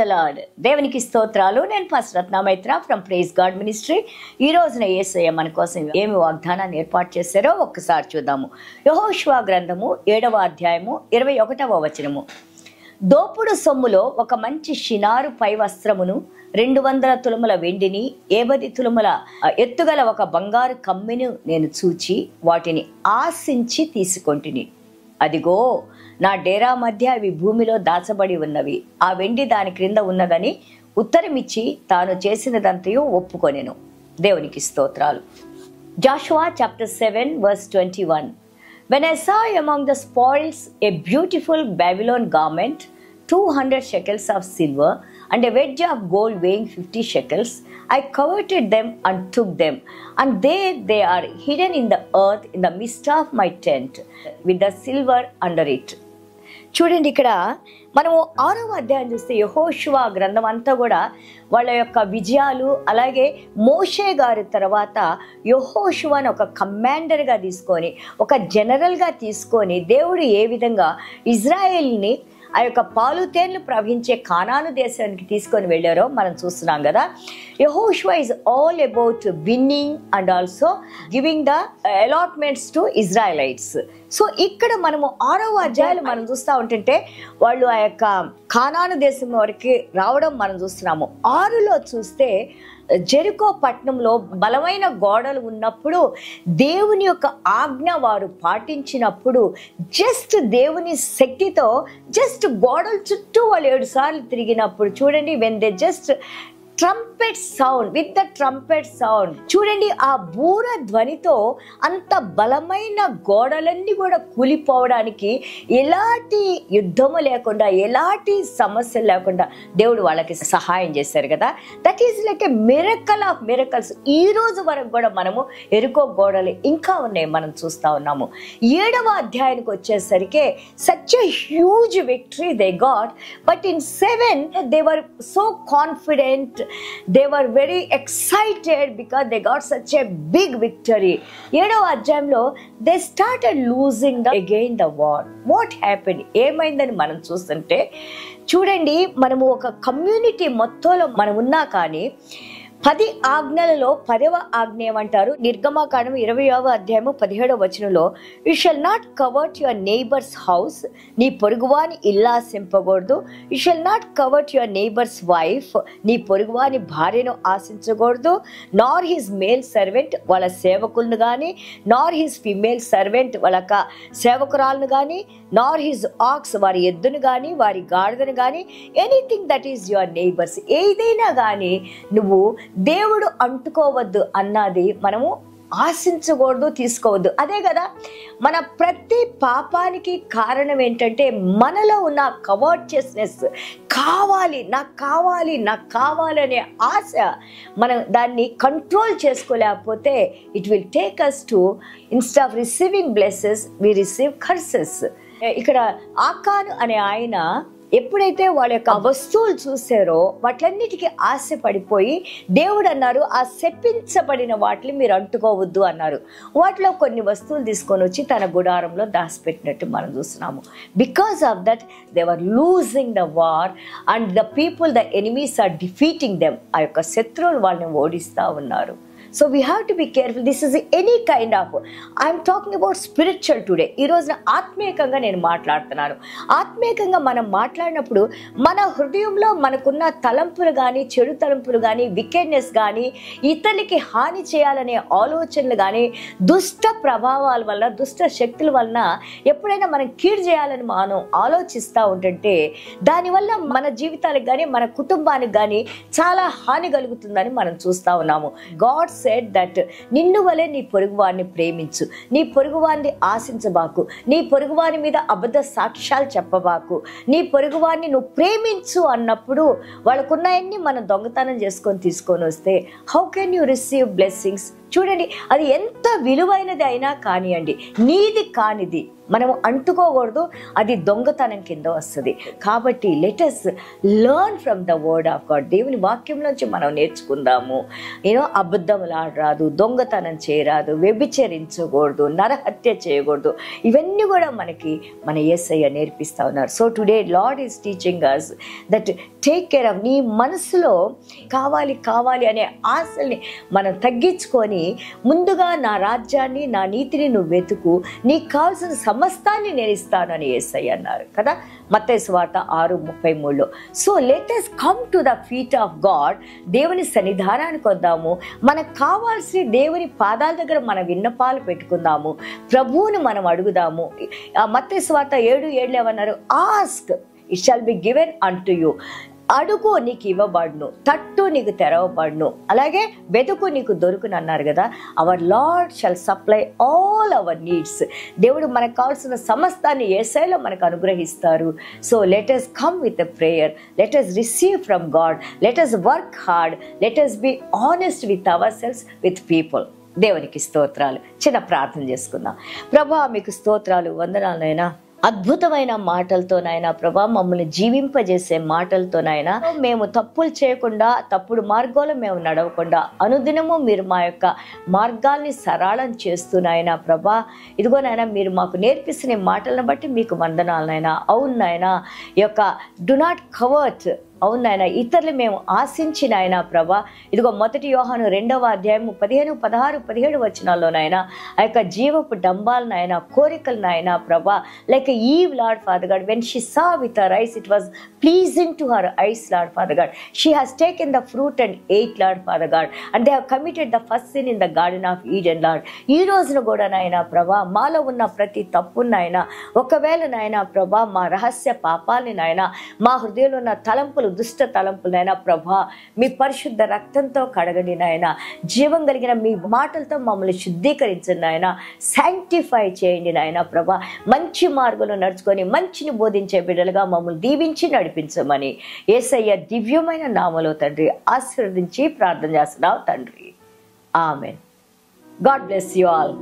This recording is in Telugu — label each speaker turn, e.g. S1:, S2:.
S1: The lord. దేవునికి స్తోత్రాలు. నేను pastor Ratna Maitra from praise God ministry. ఈ రోజున యేసయ్య మన కోసం ఏమి వాగ్దానాన్ని ఏర్పాటు చేశారో ఒక్కసారి చూద్దాము. యెహోషువ గ్రంథము 7వ అధ్యాయము 21వ వచనము. దోపుడు సొమ్ములో ఒక మంచి షినారు పై వస్త్రమును 200 తులముల వెండిని 50 తులముల ఎత్తుగల ఒక బంగారు కమ్మిని నేను చూచి వాటిని ఆశించి తీసుకొంటిని. అదిగో నా డేరా మధ్య అవి భూమిలో దాచబడి ఉన్నవి, ఆ వెండి దాని క్రింద ఉన్నదని ఉత్తరమిచ్చి తాను చేసినదంతయు ఒప్పుకొనెను. దేవునికి స్తోత్రాలు. Joshua chapter 7 verse 21. When I saw among the spoils a beautiful Babylon garment, 200 shekels of silver, and a wedge of gold weighing 50 shekels, I coveted them and took them, and there they are hidden in the earth in the midst of my tent, with the silver under it. చూడండి, ఇక్కడ మనము 6వ అధ్యాయం చూస్తే యెహోషువ గ్రంథం అంతా కూడా వాళ్ళ యొక్క విజయాలు, అలాగే మోషే గారి తర్వాత యెహోషువను ఒక కమాండర్గా తీసుకొని, ఒక జనరల్గా తీసుకొని దేవుడు ఏ విధంగా ఇజ్రాయేల్ని ఆ యొక్క పాలు తేనెలు ప్రవహించే కానాను దేశానికి తీసుకొని వెళ్ళారో మనం చూస్తున్నాం కదా. యెహోషువ is all about winning and also giving the allotments to Israelites. So ఇక్కడ మనము 6వ అధ్యాయాలు మనం చూస్తూ ఉంటుంటే వాళ్ళు ఆ యొక్క కానాను దేశం వరకు రావడం మనం చూస్తున్నాము. 6లో చూస్తే జెరికో పట్టణంలో బలమైన గోడలు ఉన్నప్పుడు దేవుని యొక్క ఆజ్ఞ వారు పాటించినప్పుడు జస్ట్ దేవుని శక్తితో జస్ట్ గోడల చుట్టూ వాళ్ళు 7 సార్లు తిరిగినప్పుడు చూడండి, when they just trumpet sound, with the trumpet sound, చూడండి ఆ బూర ధ్వనితో అంత బలమైన గోడలన్నీ కూడా కూలిపోవడానికి ఎలాంటి యుద్ధము లేకుండా, ఎలాంటి సమస్యలు లేకుండా దేవుడు వాళ్ళకి సహాయం చేశారు కదా. That is like a miracle of miracles. ఈ రోజు వరకు కూడా మనము ఎరుకో గోడలు ఇంకా ఉన్నాయి, మనం చూస్తూ ఉన్నాము. 7వ అధ్యాయానికి వచ్చేసరికి such a huge victory they got, but in 7 they were so confident. They were very excited because they got such a big victory. 7వ అధ్యాయంలో they started losing again the war. What happened? ఏమైందని మనం చూస్తుంటే చూడండి, మనము ఒక కమ్యూనిటీ మొత్తంలో మనం ఉన్నా కానీ 10 ఆజ్ఞలలో 10వ ఆజ్ఞ ఏమంటారు? నిర్గమకాండం 20వ అధ్యాయము 17వ వచనంలో, you shall not covet your neighbour's house, నీ పొరుగువాని ఇల్లాసింపకూడదు. You shall not covet your neighbour's wife, నీ పొరుగువాని భార్యను ఆశించకూడదు. నార్ హిజ్ మేల్ సర్వెంట్, వాళ్ళ సేవకులను కానీ, నార్ హిజ్ ఫిమేల్ సర్వెంట్, వాళ్ళ సేవకురాలను కానీ, నార్ హిజ్ ఆక్స్, వారి ఎద్దును కానీ, వారి గాడిదను కానీ, anything that is your neighbours, ఏదైనా కానీ నువ్వు దేవుడు అంటుకోవద్దు అన్నది మనము ఆశించకూడదు, తీసుకోవద్దు. అదే కదా మన ప్రతి పాపానికి కారణం ఏంటంటే మనలో ఉన్న కవర్ట్యస్నెస్. కావాలి, నాకు కావాలి, నాకు కావాలనే ఆశ. మనం దాన్ని కంట్రోల్ చేసుకోలేకపోతే it will take us to, instead of receiving blesses we receive curses. ఇక్కడ ఆకాను అనే ఆయన ఎప్పుడైతే వాళ్ళ యొక్క వస్తువులు చూసారో వాటిలన్నిటికీ ఆశ పడిపోయి దేవుడు అన్నారు, ఆ శపించబడిన వాటిని మీరు అంటుకోవద్దు అన్నారు. వాటిలో కొన్ని వస్తువులు తీసుకొని వచ్చి తన గుడారంలో దాచిపెట్టినట్టు మనం చూస్తున్నాము. Because of that they were losing the war and the people, the enemies are defeating them. ఆ యొక్క శత్రువులు వాళ్ళని ఓడిస్తూ ఉన్నారు. So we have to be careful. This is any kind of, I'm talking about spiritual today. ఈ రోజున ఆత్మీయంగా నేను మాట్లాడుతున్నాను. ఆత్మీయంగా మనం మాట్లాడినప్పుడు మన హృదయంలో మనకున్న తలంపులు కానీ, చెడు తలంపులు కానీ, వికెడ్నెస్ కానీ, ఇతరులకి హాని చేయాలనే ఆలోచనలు కానీ, దుష్ట ప్రభావాల వల్ల, దుష్ట శక్తుల వలన ఎప్పుడైనా మనం కీడు చేయాలని మనం ఆలోచిస్తూ ఉంటుంటే దానివల్ల మన జీవితాలకు కానీ, మన కుటుంబానికి కానీ చాలా హాని కలుగుతుందని మనం చూస్తూ ఉన్నాము. గాడ్ said that నిన్ను వలె నీ పొరుగువారిని ప్రేమించు, నీ పొరుగువారిని ఆశించబాకు, నీ పొరుగువారి మీద అబద్ధ సాక్ష్యాలు చెప్పబాకు, నీ పొరుగువారిని నువ్వు ప్రేమించు అన్నప్పుడు వాళ్ళకున్నాయన్ని మనం దొంగతనం చేసుకొని తీసుకొని వస్తే how can you receive blessings? చూడండి, అది ఎంత విలువైనది అయినా కానివ్వండి, నీది కానిది మనము అంటుకోకూడదు, అది దొంగతనం కింద వస్తుంది. కాబట్టి let us learn from the word of God. దేవుని వాక్యంలోంచి మనం నేర్చుకుందాము. అబద్ధములు ఆడరాదు, దొంగతనం చేయరాదు, వ్యభిచరించకూడదు, నరహత్య చేయకూడదు. ఇవన్నీ కూడా మనకి మన యేసయ్య నేర్పిస్తా ఉన్నారు. So today lord is teaching us that take care of. నీ మనసులో కావాలి కావాలి అనే ఆశల్ని మనం తగ్గించుకొని ముందుగా నా రాజ్యాన్ని, నా నీతిని నువ్వు వెతుకు, నీకు కావాల్సిన సమస్తాన్ని నేను ఇస్తాను అని యేసయ్య అన్నారు కదా, మత్తయి సువార్త 6:33. So let us come to the feet of God. దేవుని సన్నిధానానికి వద్దాము. మనకు కావాల్సిన దేవుని పాదాల దగ్గర మన విన్నపాలు పెట్టుకుందాము. ప్రభువుని మనం అడుగుదాము. మత్తయి సువార్త 7:7 ఏమన్నారు? Ask it shall be given unto you. అడుగు నీకు ఇవ్వబడును, తట్టు నీకు తెరవబడును, అలాగే వెతుకు నీకు దొరుకును అన్నారు కదా. Our Lord shall supply all our needs. దేవుడు మనకు కావాల్సిన సమస్తాన్ని యేసయ్యలో మనకు అనుగ్రహిస్తారు. So let us come with a prayer, let us receive from God, let us work hard, let us be honest with our selves, with people. దేవునికి స్తోత్రాలు. చిన్న ప్రార్థన చేసుకుందాం. ప్రభా మీకు స్తోత్రాలు, వందనాలనైనా. అద్భుతమైన మాటలతోనైనా ప్రభా, మమ్మల్ని జీవింపజేసే మాటలతోనైనా మేము తప్పులు చేయకుండా, తప్పుడు మార్గంలో మేము నడవకుండా అనుదినము మీరు మా యొక్క మార్గాల్ని సరళం చేస్తున్నాయినా ప్రభా. ఇదిగోనైనా మీరు మాకు నేర్పిస్తున్న మాటలను బట్టి మీకు వందనాలనైనా. అవునైనా ఈ యొక్క డు నాట్ కవర్ట్, అవునాయన ఇతరులు మేము ఆశించిన ఆయన ప్రభా. ఇదిగో 1 యోహాను 2:15, 15, 16, 17 వచనాల్లోనైనా ఆ యొక్క జీవపు డంబాలనైనా, కోరికలనైనా ప్రభా, like eve lord father God, when she saw with her ice it was pleasing to her ice lord father God. She has taken the fruit and eight lord father God, and they have committed the first sin in the garden of Eden lord. ఈ రోజున కూడా నాయనా ప్రభా, మాలో ఉన్న ప్రతి తప్పునైనా, ఒకవేళ నాయనా ప్రభా మా రహస్య పాపాలని నాయనా, మా హృదయంలో ఉన్న తలంపులు, దుష్ట తలంపులైనా ప్రభా మీ పరిశుద్ధ రక్తంతో కడగండి నాయన. జీవం కలిగిన మీ మాటలతో మమ్మల్ని శుద్ధీకరించండి నాయన. శాంక్టిఫై చేయండి నాయన ప్రభా. మంచి మార్గంలో నడుచుకొని మంచిని బోధించే బిడ్డలుగా మమ్మల్ని దీవించి నడిపించమని యేసయ్య దివ్యమైన నామములో తండ్రి ఆశీర్వదించి ప్రార్థన చేస్తున్నావు తండ్రి. Amen. God bless you all.